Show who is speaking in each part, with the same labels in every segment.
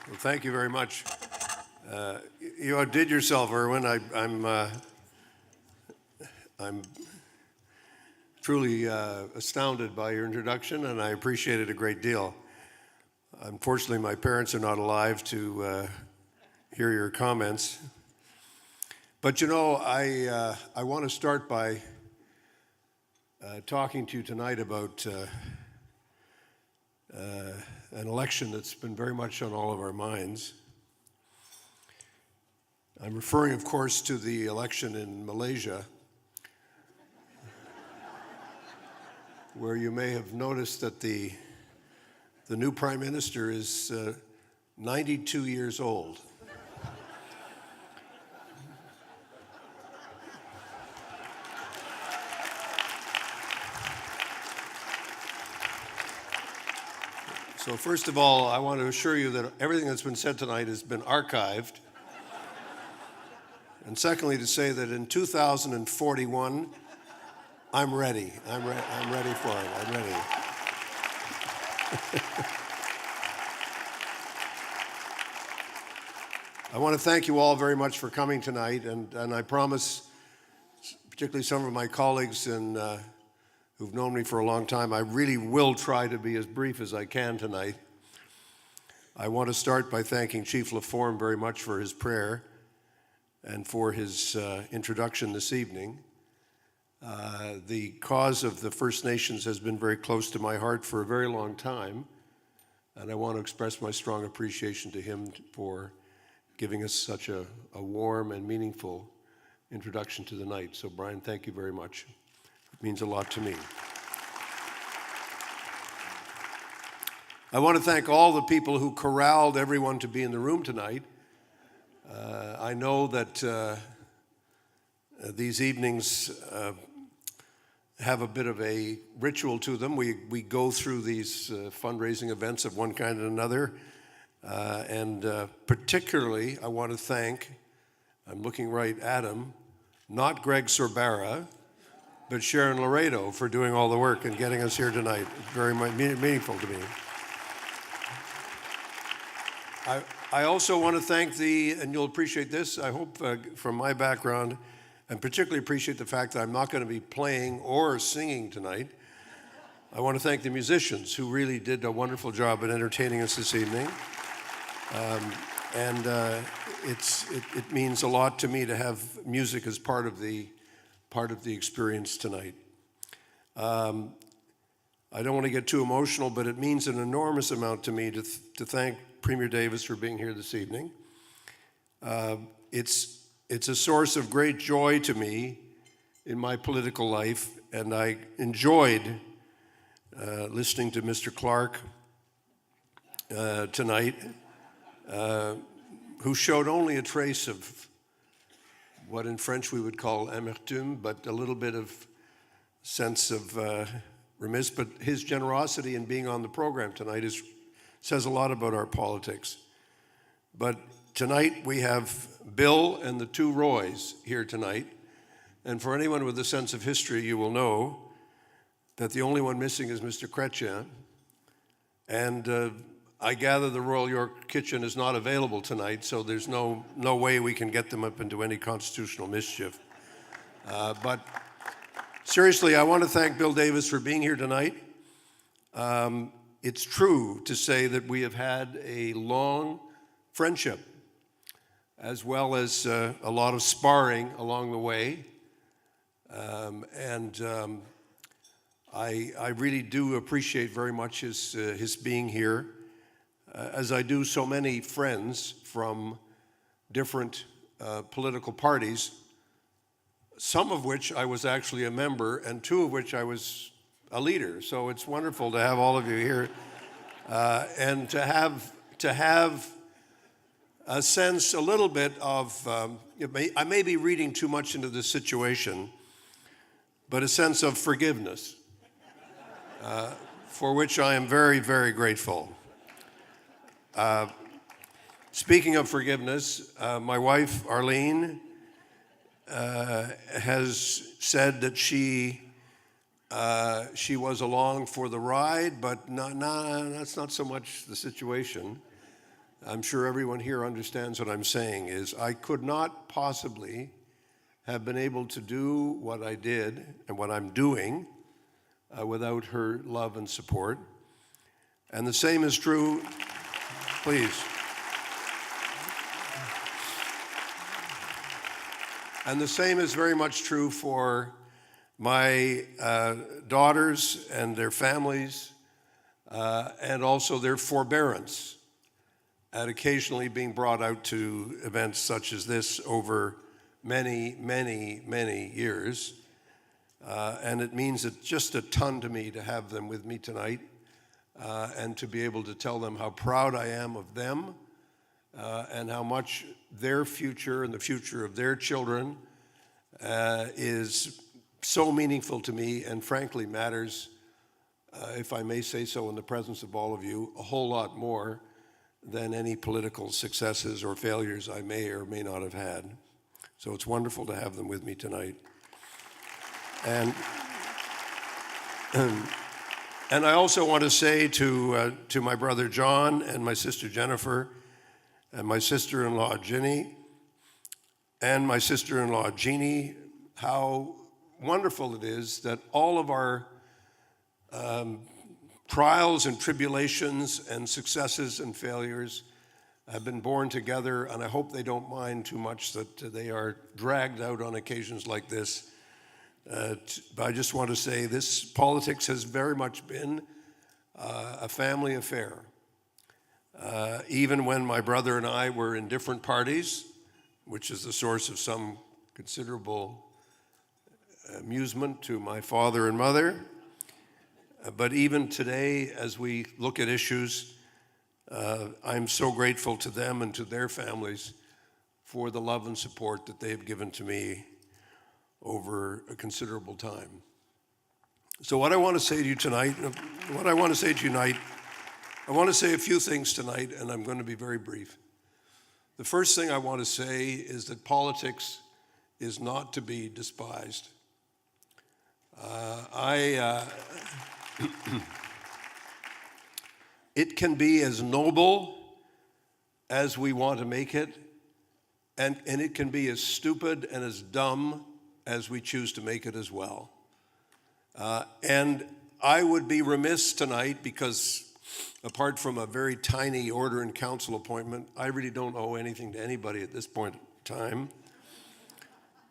Speaker 1: Well, thank you very much. You outdid yourself, Erwin. I'm truly astounded by your introduction, and I appreciate it a great deal. Unfortunately, my parents are not alive to hear your comments. But you know, I want to start by talking to you tonight about an election that's been very much on all of our minds. I'm referring, of course, to the election in Malaysia, where you may have noticed that the new Prime Minister is 92 years old. So first of all, I want to assure you that everything that's been said tonight has been archived. And secondly, to say that in 2041, I'm ready. I'm ready for it. I'm ready. I want to thank you all very much for coming tonight, and I promise, particularly some of my colleagues who've known me for a long time, I really will try to be as brief as I can tonight. I want to start by thanking Chief Laforme very much for his prayer and for his introduction this evening. The cause of the First Nations has been very close to my heart for a very long time, and I want to express my strong appreciation to him for giving us such a warm and meaningful introduction to the night. So Brian, thank you very much. It means a lot to me. I want to thank all the people who corralled everyone to be in the room tonight. I know that these evenings have a bit of a ritual to them. We go through these fundraising events of one kind and another. And particularly, I want to thank, I'm looking right at him, not Greg Sorbara, but Sharon Laredo for doing all the work and getting us here tonight. It's very meaningful to me. I also want to thank and you'll appreciate this, I hope from my background, and particularly appreciate the fact that I'm not going to be playing or singing tonight. I want to thank the musicians who really did a wonderful job at entertaining us this evening. It means a lot to me to have music as part of the experience tonight. I don't want to get too emotional, but it means an enormous amount to me to thank Premier Davis for being here this evening. It's a source of great joy to me in my political life, and I enjoyed listening to Mr. Clark tonight, who showed only a trace of what in French we would call amertume, but a little bit of sense of remiss. But his generosity in being on the program tonight says a lot about our politics. But tonight we have Bill and the two Roys here tonight. And for anyone with a sense of history, you will know that the only one missing is Mr. Chrétien. And I gather the Royal York Kitchen is not available tonight, so there's no way we can get them up into any constitutional mischief. But seriously, I want to thank Bill Davis for being here tonight. It's true to say that we have had a long friendship, as well as a lot of sparring along the way. I really do appreciate very much his being here. As I do so many friends from different political parties, some of which I was actually a member, and two of which I was a leader. So it's wonderful to have all of you here, and to have a sense, a little bit of, I may be reading too much into this situation, but a sense of forgiveness, for which I am very, very grateful. Speaking of forgiveness, my wife, Arlene, has said that she was along for the ride, but that's not so much the situation. I'm sure everyone here understands what I'm saying, is I could not possibly have been able to do what I did and what I'm doing without her love and support. And the same is true, please. And the same is very much true for my daughters and their families, and also their forbearance at occasionally being brought out to events such as this over many, many, many years. And it means just a ton to me to have them with me tonight, and to be able to tell them how proud I am of them, and how much their future and the future of their children is so meaningful to me, and frankly matters, if I may say so in the presence of all of you, a whole lot more than any political successes or failures I may or may not have had. So it's wonderful to have them with me tonight. And I also want to say to my brother John and my sister Jennifer and my sister-in-law Ginny and my sister-in-law Jeannie, how wonderful it is that all of our trials and tribulations and successes and failures have been born together, and I hope they don't mind too much that they are dragged out on occasions like this. But I just want to say this politics has very much been a family affair. Even when my brother and I were in different parties, which is the source of some considerable amusement to my father and mother. But even today, as we look at issues, I'm so grateful to them and to their families for the love and support that they've given to me over a considerable time. So what I want to say to you tonight, I want to say a few things tonight, and I'm going to be very brief. The first thing I want to say is that politics is not to be despised. It can be as noble as we want to make it, and it can be as stupid and as dumb as we choose to make it as well. And I would be remiss tonight because apart from a very tiny order and council appointment, I really don't owe anything to anybody at this point in time.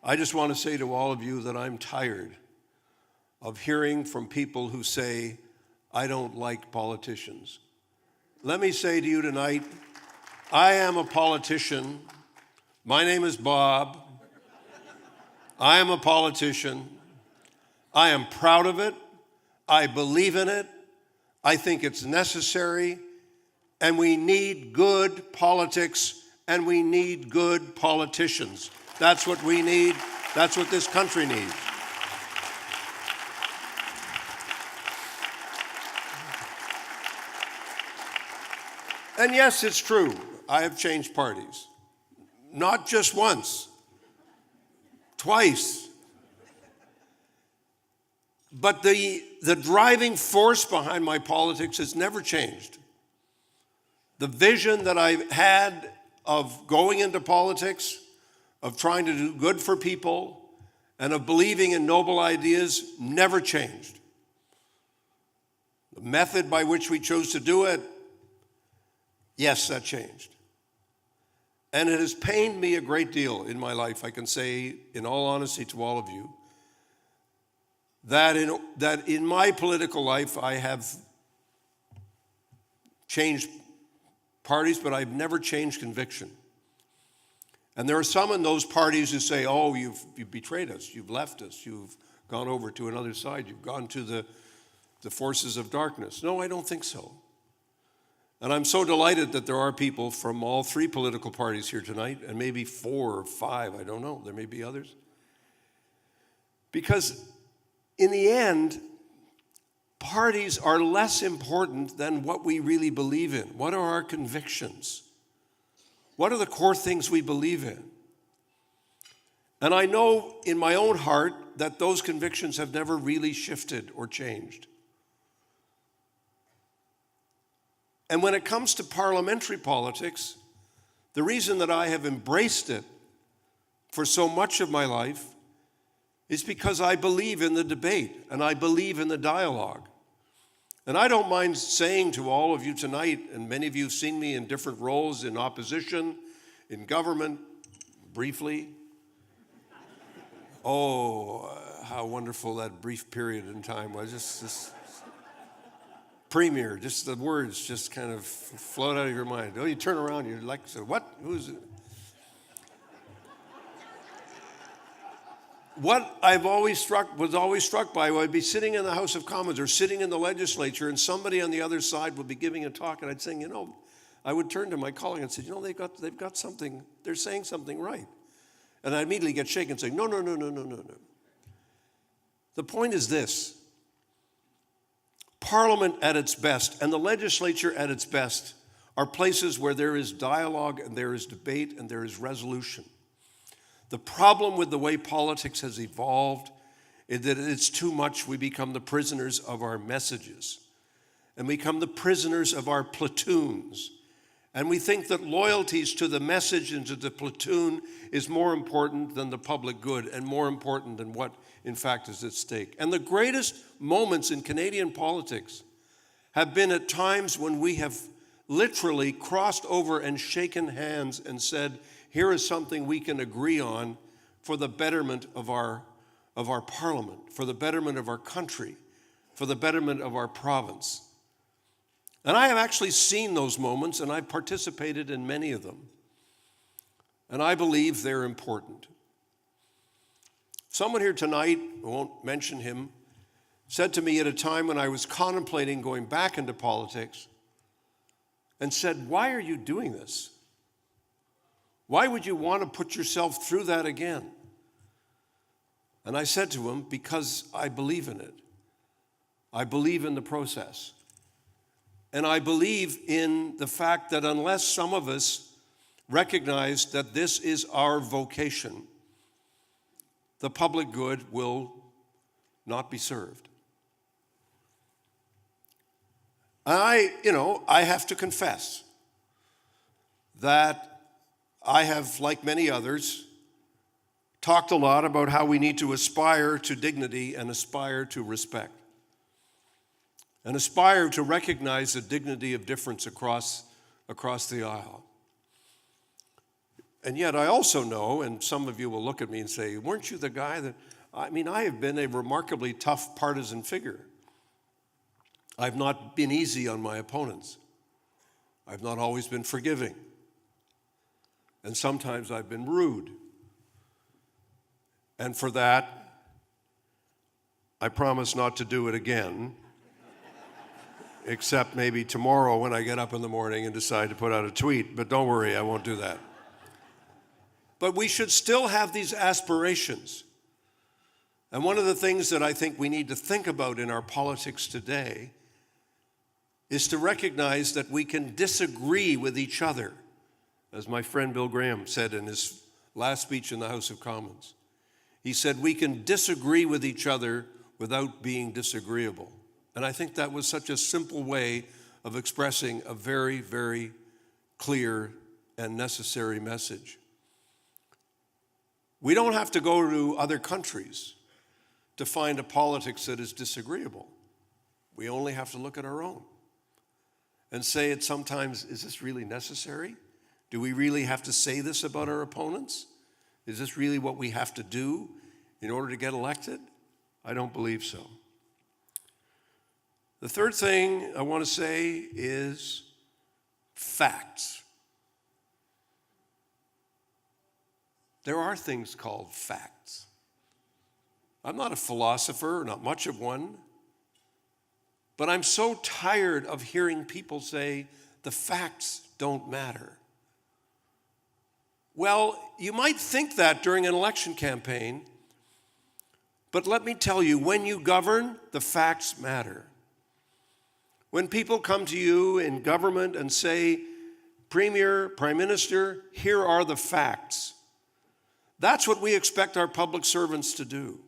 Speaker 1: I just want to say to all of you that I'm tired of hearing from people who say, I don't like politicians. Let me say to you tonight, I am a politician. My name is Bob. I am a politician. I am proud of it. I believe in it. I think it's necessary. And we need good politics, and we need good politicians. That's what we need. That's what this country needs. And yes, it's true. I have changed parties. Not just once, twice. But the driving force behind my politics has never changed. The vision that I've had of going into politics, of trying to do good for people, and of believing in noble ideas never changed. The method by which we chose to do it, yes, that changed. And it has pained me a great deal in my life, I can say in all honesty to all of you, that in my political life I have changed parties, but I've never changed conviction. And there are some in those parties who say, oh, you've betrayed us, you've left us, you've gone over to another side, you've gone to the forces of darkness. No, I don't think so. And I'm so delighted that there are people from all three political parties here tonight, and maybe 4 or 5, I don't know, there may be others. Because in the end, parties are less important than what we really believe in. What are our convictions? What are the core things we believe in? And I know in my own heart that those convictions have never really shifted or changed. And when it comes to parliamentary politics, the reason that I have embraced it for so much of my life is because I believe in the debate and I believe in the dialogue. And I don't mind saying to all of you tonight, and many of you have seen me in different roles in opposition, in government, briefly. Oh, how wonderful that brief period in time was. Just premier, just the words just kind of float out of your mind. Oh, you turn around, you're like, so what? Who's it? What I've always was always struck by, I'd be sitting in the House of Commons or sitting in the legislature, and somebody on the other side would be giving a talk, and I'd say, I would turn to my colleague and say, they've got something, they're saying something right. And I'd immediately get shaken and say, no. The point is this: Parliament at its best and the legislature at its best are places where there is dialogue and there is debate and there is resolution. The problem with the way politics has evolved is that it's too much. We become the prisoners of our messages and become the prisoners of our platoons. And we think that loyalties to the message and to the platoon is more important than the public good and more important than what, in fact, is at stake. And the greatest moments in Canadian politics have been at times when we have literally crossed over and shaken hands and said, here is something we can agree on for the betterment of our parliament, for the betterment of our country, for the betterment of our province. And I have actually seen those moments, and I've participated in many of them. And I believe they're important. Someone here tonight, I won't mention him, said to me at a time when I was contemplating going back into politics and said, why are you doing this? Why would you want to put yourself through that again? And I said to him, because I believe in it. I believe in the process. And I believe in the fact that unless some of us recognize that this is our vocation, the public good will not be served. And I have to confess that I have, like many others, talked a lot about how we need to aspire to dignity and aspire to respect. And aspire to recognize the dignity of difference across the aisle. And yet I also know, and some of you will look at me and say, weren't you the guy that, I have been a remarkably tough partisan figure. I've not been easy on my opponents. I've not always been forgiving. And sometimes I've been rude. And for that, I promise not to do it again, except maybe tomorrow when I get up in the morning and decide to put out a tweet. But don't worry, I won't do that. But we should still have these aspirations. And one of the things that I think we need to think about in our politics today is to recognize that we can disagree with each other, as my friend Bill Graham said in his last speech in the House of Commons. He said, we can disagree with each other without being disagreeable. And I think that was such a simple way of expressing a very, very clear and necessary message. We don't have to go to other countries to find a politics that is disagreeable. We only have to look at our own and say it sometimes, is this really necessary? Do we really have to say this about our opponents? Is this really what we have to do in order to get elected? I don't believe so. The third thing I want to say is facts. There are things called facts. I'm not a philosopher, not much of one, but I'm so tired of hearing people say the facts don't matter. Well, you might think that during an election campaign, but let me tell you, when you govern, the facts matter. When people come to you in government and say, Premier, Prime Minister, here are the facts. That's what we expect our public servants to do.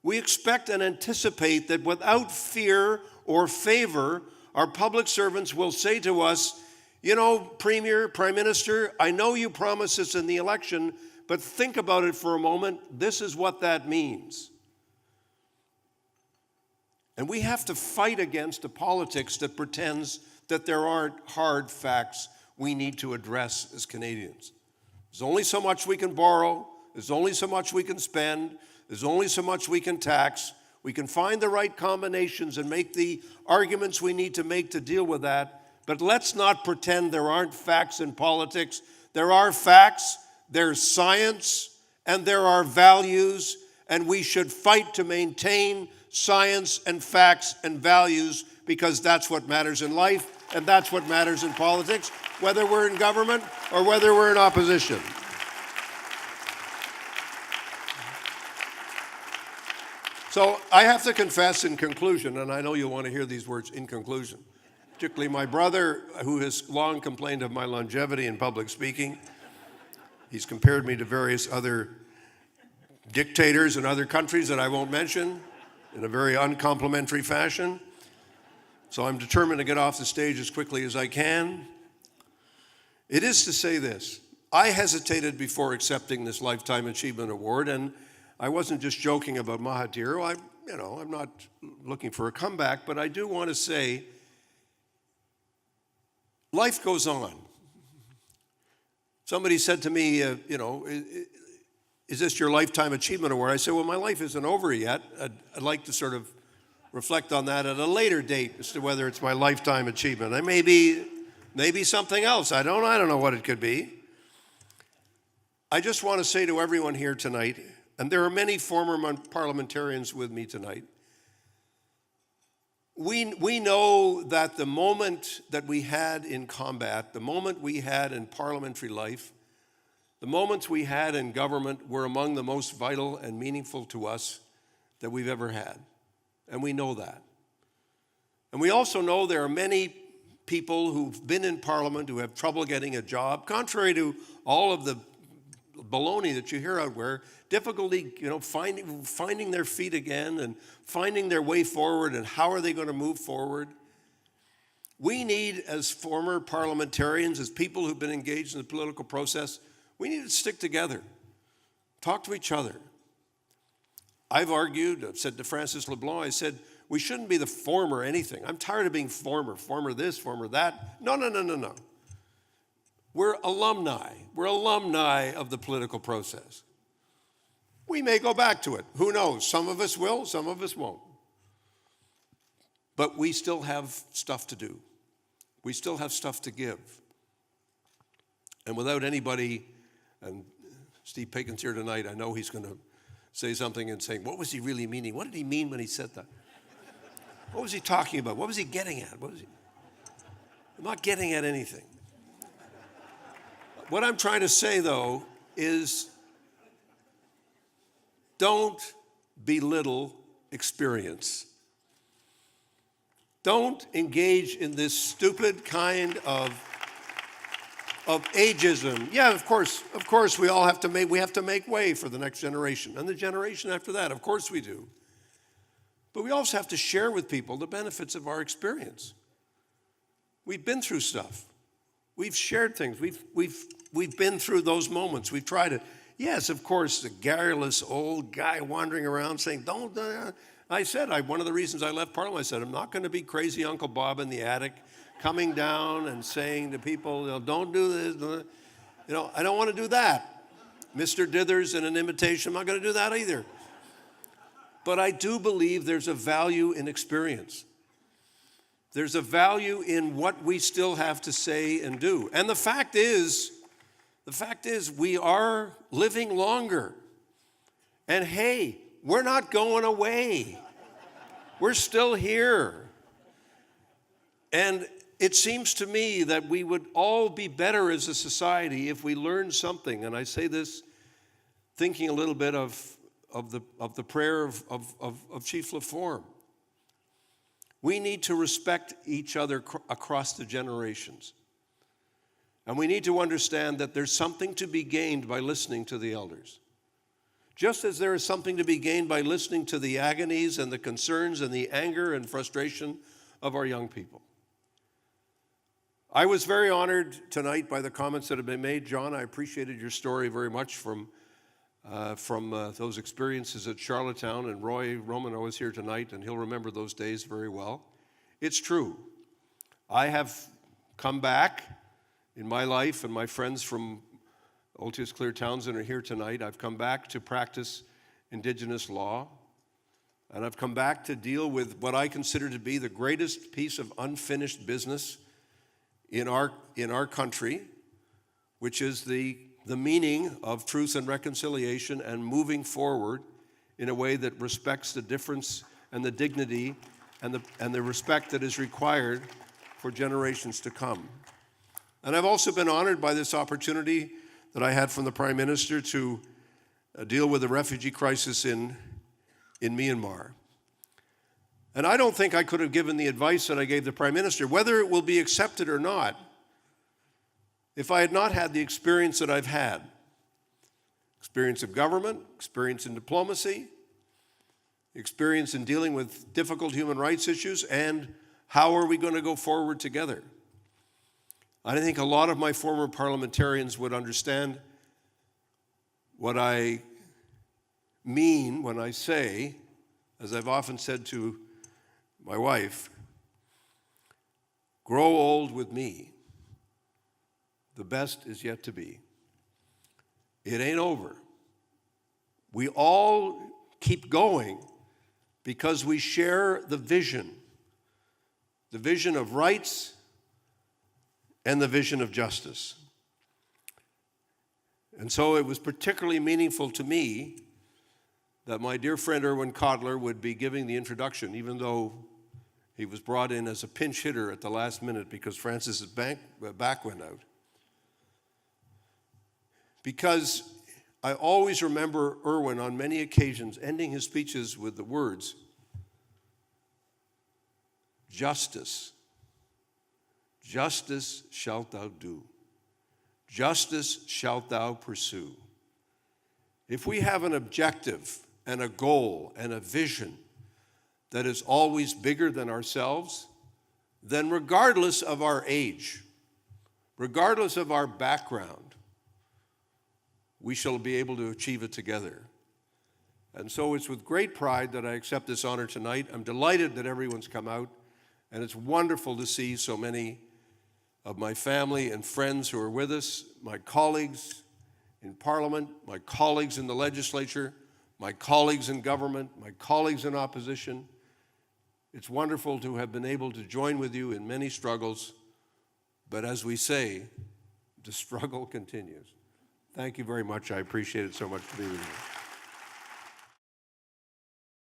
Speaker 1: We expect and anticipate that without fear or favor, our public servants will say to us, you know, Premier, Prime Minister, I know you promised this in the election, but think about it for a moment. This is what that means. And we have to fight against a politics that pretends that there aren't hard facts we need to address as Canadians. There's only so much we can borrow. There's only so much we can spend. There's only so much we can tax. We can find the right combinations and make the arguments we need to make to deal with that. But let's not pretend there aren't facts in politics. There are facts, there's science, and there are values, and we should fight to maintain science and facts and values because that's what matters in life and that's what matters in politics, whether we're in government or whether we're in opposition. So I have to confess in conclusion, and I know you'll want to hear these words in conclusion, particularly my brother, who has long complained of my longevity in public speaking. He's compared me to various other dictators in other countries that I won't mention in a very uncomplimentary fashion. So I'm determined to get off the stage as quickly as I can. It is to say this: I hesitated before accepting this Lifetime Achievement Award, and I wasn't just joking about Mahathir. I'm not looking for a comeback, but I do want to say life goes on. Somebody said to me, is this your Lifetime Achievement Award? I said, well, my life isn't over yet. I'd like to sort of reflect on that at a later date as to whether it's my lifetime achievement. And maybe something else. I don't know what it could be. I just want to say to everyone here tonight, and there are many former parliamentarians with me tonight, we know that the moment that we had in combat, the moment we had in parliamentary life, the moments we had in government were among the most vital and meaningful to us that we've ever had. And we know that. And we also know there are many people who've been in Parliament who have trouble getting a job, contrary to all of the baloney that you hear out there, difficulty, finding their feet again and finding their way forward and how are they going to move forward. We need, as former parliamentarians, as people who've been engaged in the political process, we need to stick together, talk to each other. I've said to Francis LeBlanc, I said, we shouldn't be the former anything. I'm tired of being former this, former that. No. We're alumni. We're alumni of the political process. We may go back to it. Who knows? Some of us will, some of us won't. But we still have stuff to do. We still have stuff to give. And without anybody, and Steve Pakin's here tonight, I know he's going to say something and saying, what was he really meaning? What did he mean when he said that? What was he talking about? What was he getting at? I'm not getting at anything. What I'm trying to say, though, is don't belittle experience. Don't engage in this stupid kind of ageism. Yeah, of course, we have to make way for the next generation and the generation after that. Of course we do. But we also have to share with people the benefits of our experience. We've been through stuff. We've shared things. We've been through those moments. We've tried it. Yes, of course, the garrulous old guy wandering around saying, don't. One of the reasons I left Parliament, I said, I'm not going to be crazy Uncle Bob in the attic, coming down and saying to people, don't do this. I don't want to do that. Mr. Dithers in an invitation, I'm not going to do that either. But I do believe there's a value in experience. There's a value in what we still have to say and do. And the fact is we are living longer. And hey, we're not going away. We're still here. And it seems to me that we would all be better as a society if we learned something. And I say this thinking a little bit of the prayer of Chief Laforme. We need to respect each other across the generations. And we need to understand that there's something to be gained by listening to the elders. Just as there is something to be gained by listening to the agonies and the concerns and the anger and frustration of our young people. I was very honored tonight by the comments that have been made. John, I appreciated your story very much from those experiences at Charlottetown, and Roy Romano is here tonight, and he'll remember those days very well. It's true. I have come back in my life, and my friends from Otis Clear Townsend are here tonight. I've come back to practice Indigenous law, and I've come back to deal with what I consider to be the greatest piece of unfinished business in our country, which is the meaning of truth and reconciliation and moving forward in a way that respects the difference and the dignity and the respect that is required for generations to come. And I've also been honored by this opportunity that I had from the Prime Minister to deal with the refugee crisis in Myanmar. And I don't think I could have given the advice that I gave the Prime Minister, whether it will be accepted or not, if I had not had the experience that I've had. Experience of government, experience in diplomacy, experience in dealing with difficult human rights issues, and how are we going to go forward together? I think a lot of my former parliamentarians would understand what I mean when I say, as I've often said to my wife, grow old with me. The best is yet to be. It ain't over. We all keep going because we share the vision of rights and the vision of justice. And so it was particularly meaningful to me that my dear friend Irwin Cotler would be giving the introduction, even though he was brought in as a pinch hitter at the last minute because Francis's back went out. Because I always remember Irwin on many occasions ending his speeches with the words, justice, justice shalt thou do, justice shalt thou pursue. If we have an objective and a goal and a vision that is always bigger than ourselves, then regardless of our age, regardless of our background, we shall be able to achieve it together. And so it's with great pride that I accept this honor tonight. I'm delighted that everyone's come out, and it's wonderful to see so many of my family and friends who are with us, my colleagues in Parliament, my colleagues in the legislature, my colleagues in government, my colleagues in opposition. It's wonderful to have been able to join with you in many struggles, but as we say, the struggle continues. Thank you very much. I appreciate it so much to be with you.